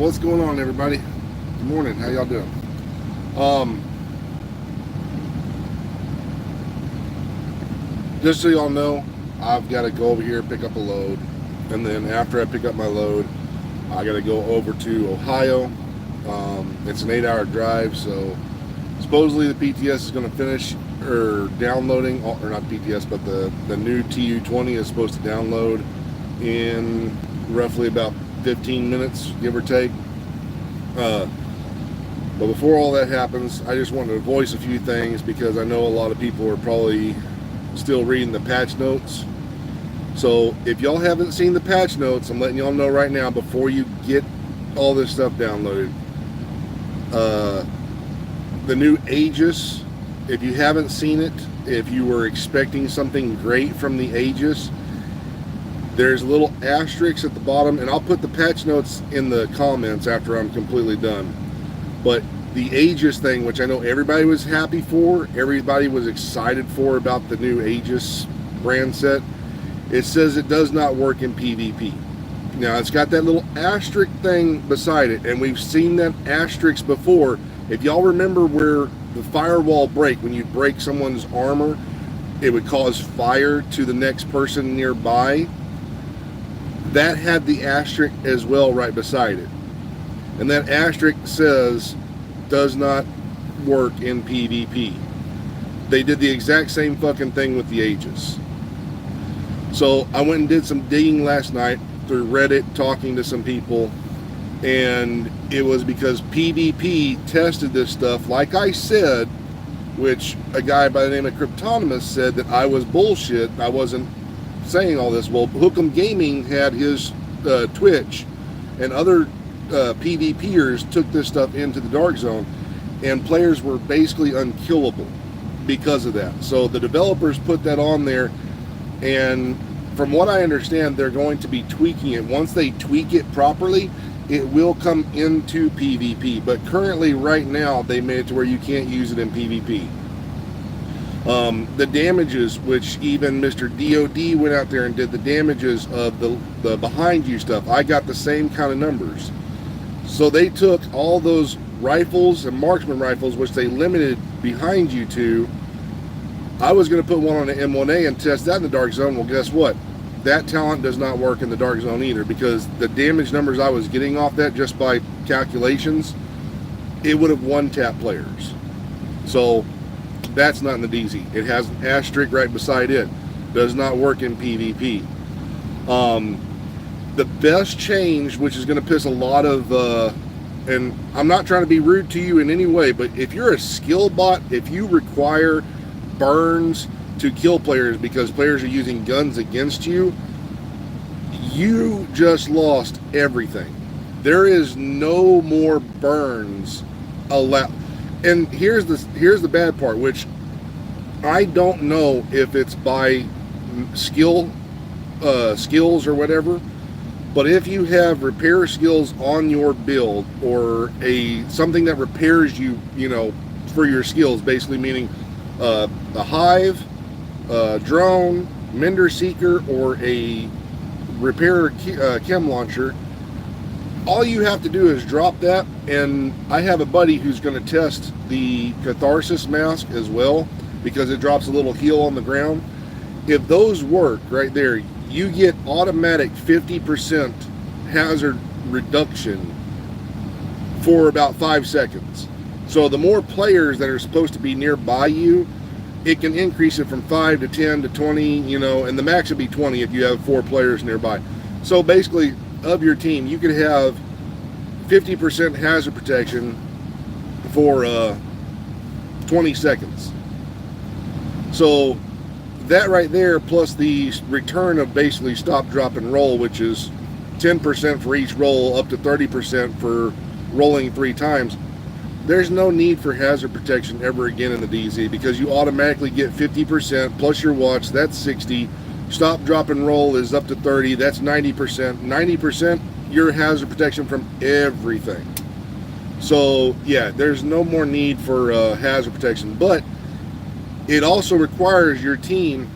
What's going on, everybody? Good morning. How y'all doing? Just so y'all know, I've got to go over here, pick up a load, and then after I pick up my load, I got to go over to Ohio. It's an 8-hour drive, so supposedly the PTS is going to finish downloading, or not PTS, but the new TU20 is supposed to download in roughly about 15 minutes, give or take. But before all that happens, I just wanted to voice a few things because I know a lot of people are probably still reading the patch notes. So if y'all haven't seen the patch notes, I'm letting y'all know right now before you get all this stuff downloaded. The new Aegis, if you haven't seen it, if you were expecting something great from the Aegis, there's a little asterisk at the bottom, and I'll put the patch notes in the comments after I'm completely done. But the Aegis thing, which I know everybody was happy for, everybody was excited for about the new Aegis brand set, it says it does not work in PvP. Now, it's got that little asterisk thing beside it, and we've seen that asterisk before. If y'all remember where the firewall break, when you break someone's armor, it would cause fire to the next person nearby. That had the asterisk as well right beside it. And that asterisk says, does not work in PvP. They did the exact same fucking thing with the Aegis. So I went and did some digging last night through Reddit, talking to some people, and it was because PvP tested this stuff, like I said, which a guy by the name of Cryptonymous said that I was bullshit. I wasn't saying all this. Well, Hook'em Gaming had his Twitch, and other PvPers took this stuff into the Dark Zone, and players were basically unkillable because of that. So the developers put that on there, and from what I understand, they're going to be tweaking it. Once they tweak it properly, it will come into PvP. But currently, right now, they made it to where you can't use it in PvP. The damages, which even Mr. DOD went out there and did the damages of the behind you stuff, I got the same kind of numbers. So they took all those rifles and marksman rifles, which they limited behind you to. I was going to put one on an M1A and test that in the Dark Zone. Well, guess what? That talent does not work in the Dark Zone either, because the damage numbers I was getting off that just by calculations, it would have one-tap players. So that's not in the DZ. It has an asterisk right beside it. Does not work in PvP. The best change, which is going to piss a lot of, and I'm not trying to be rude to you in any way, but if you're a skill bot, if you require burns to kill players because players are using guns against you, you just lost everything. There is no more burns allowed. And here's the bad part, which I don't know if it's by skills or whatever, but if you have repair skills on your build, or something that repairs you, for your skills, basically meaning a hive, drone, mender seeker, or a repair chem launcher, all you have to do is drop that. And I have a buddy who's going to test the Catharsis mask as well, because it drops a little heal on the ground. If those work right there, you get automatic 50% hazard reduction for about 5 seconds. So the more players that are supposed to be nearby you, it can increase it from 5 to 10 to 20, and the max would be 20 if you have 4 players nearby. So basically, of your team, you could have 50% hazard protection for 20 seconds. So that right there, plus the return of basically stop, drop, and roll, which is 10% for each roll, up to 30% for rolling 3 times. There's no need for hazard protection ever again in the DZ, because you automatically get 50% plus your watch, that's 60. Stop, drop, and roll is up to 30, that's 90%. 90% your hazard protection from everything. So yeah, there's no more need for hazard protection, but it also requires your team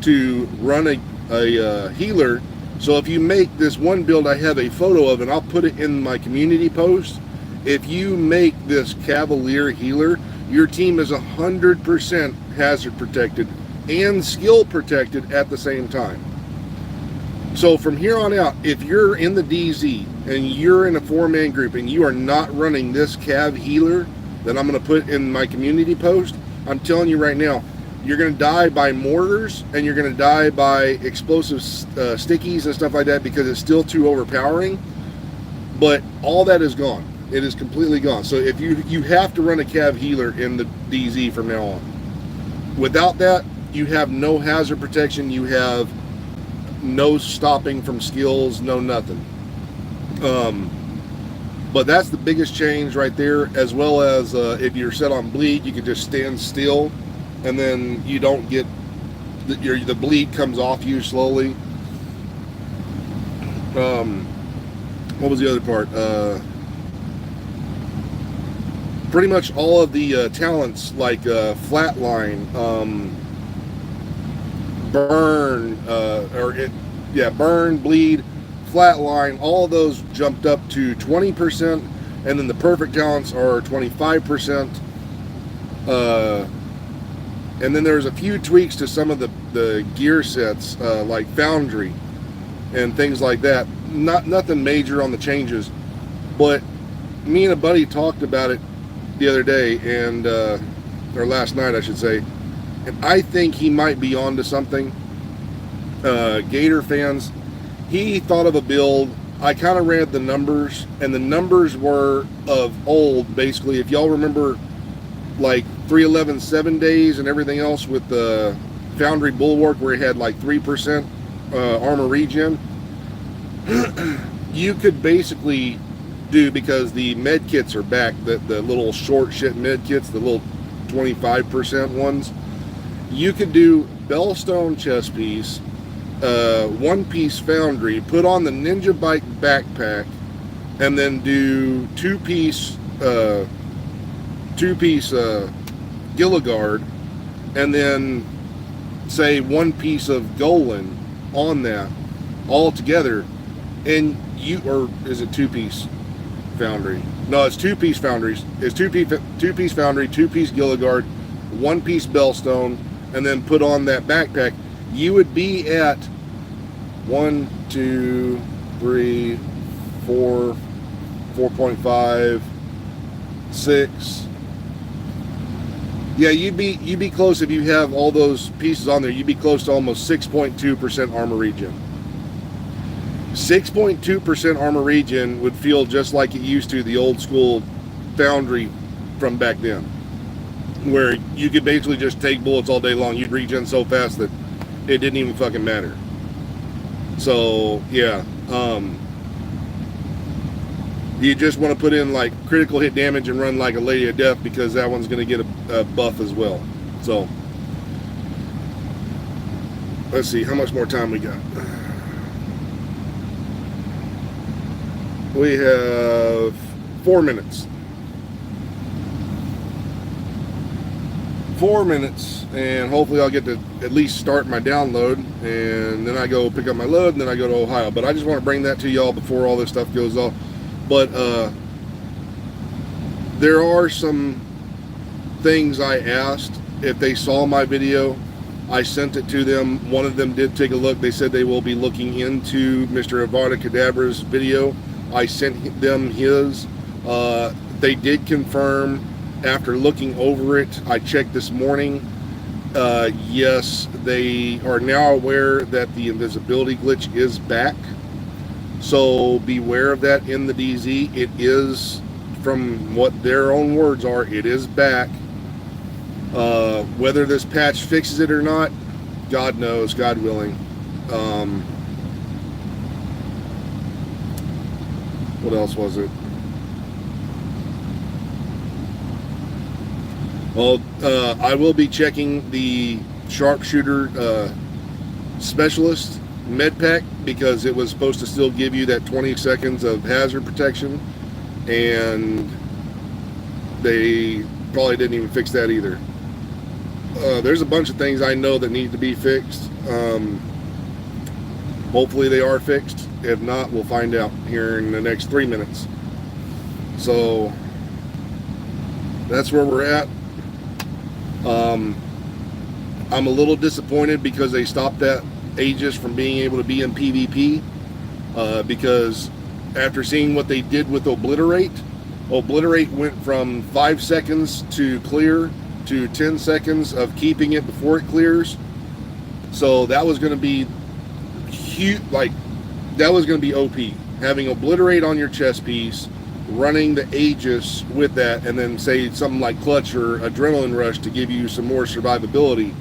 to run a healer So if you make this one build, I have a photo of, and I'll put it in my community post. If you make this Cavalier healer, your team is 100% hazard protected and skill protected at the same time. So from here on out, if you're in the DZ and you're in a 4-man group and you are not running this Cav healer that I'm going to put in my community post, I'm telling you right now, you're going to die by mortars and you're going to die by explosive stickies and stuff like that, because it's still too overpowering. But all that is gone. It is completely gone. So if you have to run a Cav healer in the DZ from now on. Without that, you have no hazard protection. You have no stopping from skills, no nothing. But that's the biggest change right there, as well as if you're set on bleed, you can just stand still, and then you don't get the bleed comes off you slowly. What was the other part? Pretty much all of the talents like flatline, burn, burn, bleed, flatline, all of those jumped up to 20%, and then the perfect talents are 25%. And then there's a few tweaks to some of the gear sets, like foundry and things like that. Nothing major on the changes, but me and a buddy talked about it the other day, and or last night I should say, and I think he might be onto something. Gator fans, he thought of a build. I kind of read the numbers, and the numbers were of old, basically. If y'all remember, like 311 7 days and everything else with the Foundry Bulwark, where it had like 3% armor regen, you could basically do, because the med kits are back, the little short shit med kits, the little 25% ones, you could do Bellstone chest piece, one piece foundry, put on the Ninja Bike backpack, and then do two piece Gilligard, and then say one piece of Golan on that all together, and or is it two piece foundry? No, it's two piece foundries. It's two piece foundry, two piece Gilligard, one piece Bellstone, and then put on that backpack. You would be at 1, 2, 3, 4, 4.5, 6. Yeah, you'd be close if you have all those pieces on there. You'd be close to almost 6.2% armor regen. 6.2% armor regen would feel just like it used to, the old school foundry from back then, where you could basically just take bullets all day long. You'd regen so fast that it didn't even fucking matter. So yeah, you just want to put in like critical hit damage and run like a Lady of Death, because that one's going to get a buff as well. So let's see how much more time we got. We have 4 minutes. 4 minutes, and hopefully I'll get to at least start my download, and then I go pick up my load, and then I go to Ohio. But I just want to bring that to y'all before all this stuff goes off. But there are some things I asked if they saw my video. I sent it to them. One of them did take a look. They said they will be looking into Mr. Avada Kedavra's video. I sent them his. They did confirm after looking over it. I checked this morning. Yes, they are now aware that the invisibility glitch is back. So beware of that in the DZ. It is, from what their own words are, it is back. Whether this patch fixes it or not, God knows, God willing. What else was it? Well, I will be checking the sharpshooter specialist med pack, because it was supposed to still give you that 20 seconds of hazard protection, and they probably didn't even fix that either. There's a bunch of things I know that need to be fixed. Hopefully they are fixed. If not, we'll find out here in the next 3 minutes. So that's where we're at. I'm a little disappointed because they stopped that Aegis from being able to be in PvP, because after seeing what they did with Obliterate went from 5 seconds to clear to 10 seconds of keeping it before it clears. So that was going to be huge, like that was going to be OP. Having Obliterate on your chest piece, running the Aegis with that, and then say something like Clutch or Adrenaline Rush to give you some more survivability.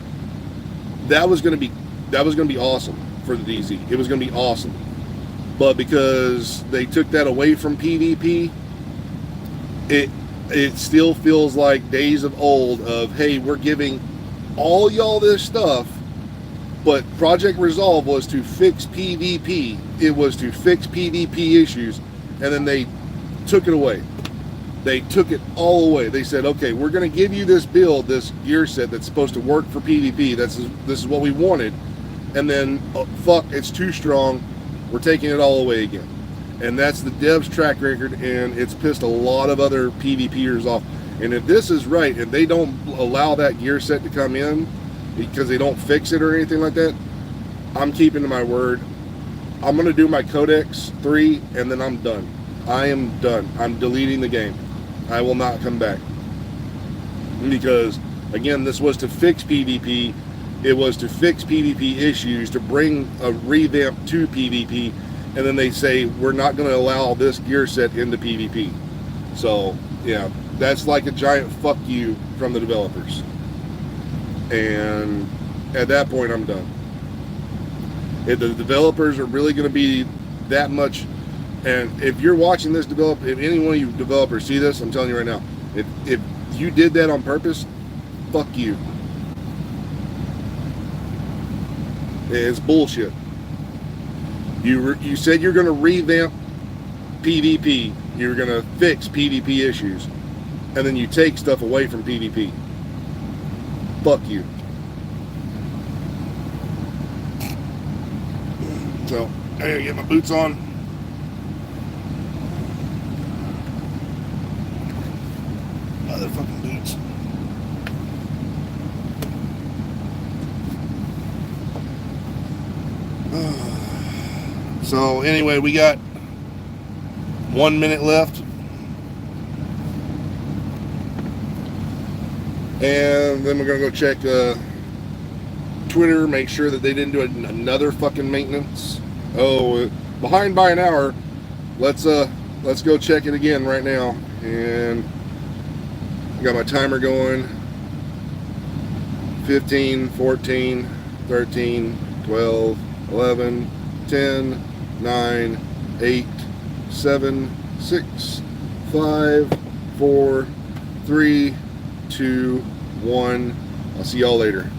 That was going to be awesome for the DZ. It was going to be awesome. But because they took that away from PvP, it still feels like days of old of, hey, we're giving all y'all this stuff, but Project Resolve was to fix PvP. It was to fix PvP issues, and then they took it away. They took it all away. They said, okay, we're going to give you this build, this gear set that's supposed to work for PvP. This is what we wanted. And then, oh, fuck, it's too strong. We're taking it all away again. And that's the dev's track record, and it's pissed a lot of other PvPers off. And if this is right, and they don't allow that gear set to come in because they don't fix it or anything like that, I'm keeping to my word. I'm going to do my Codex 3, and then I'm done. I am done. I'm deleting the game. I will not come back. Because, again, this was to fix PvP. It was to fix PvP issues, to bring a revamp to PvP, and then they say, we're not going to allow this gear set into PvP. So, yeah, that's like a giant fuck you from the developers. And at that point, I'm done. If the developers are really going to be that much, and if you're watching this develop, if any one of you developers see this, I'm telling you right now, if you did that on purpose, fuck you. It's bullshit. You said you're going to revamp PvP, you're going to fix PvP issues, and then you take stuff away from PvP. Fuck you. So, I gotta get my boots on. Motherfucking boots. So anyway, we got 1 minute left, and then we're gonna go check Twitter, make sure that they didn't do another fucking maintenance. Oh, behind by an hour. Let's go check it again right now. And I got my timer going. 15, 14, 13, 12, 11, 10, 9, 8, 7, 6, 5, 4, 3, 2, 1. I'll see y'all later.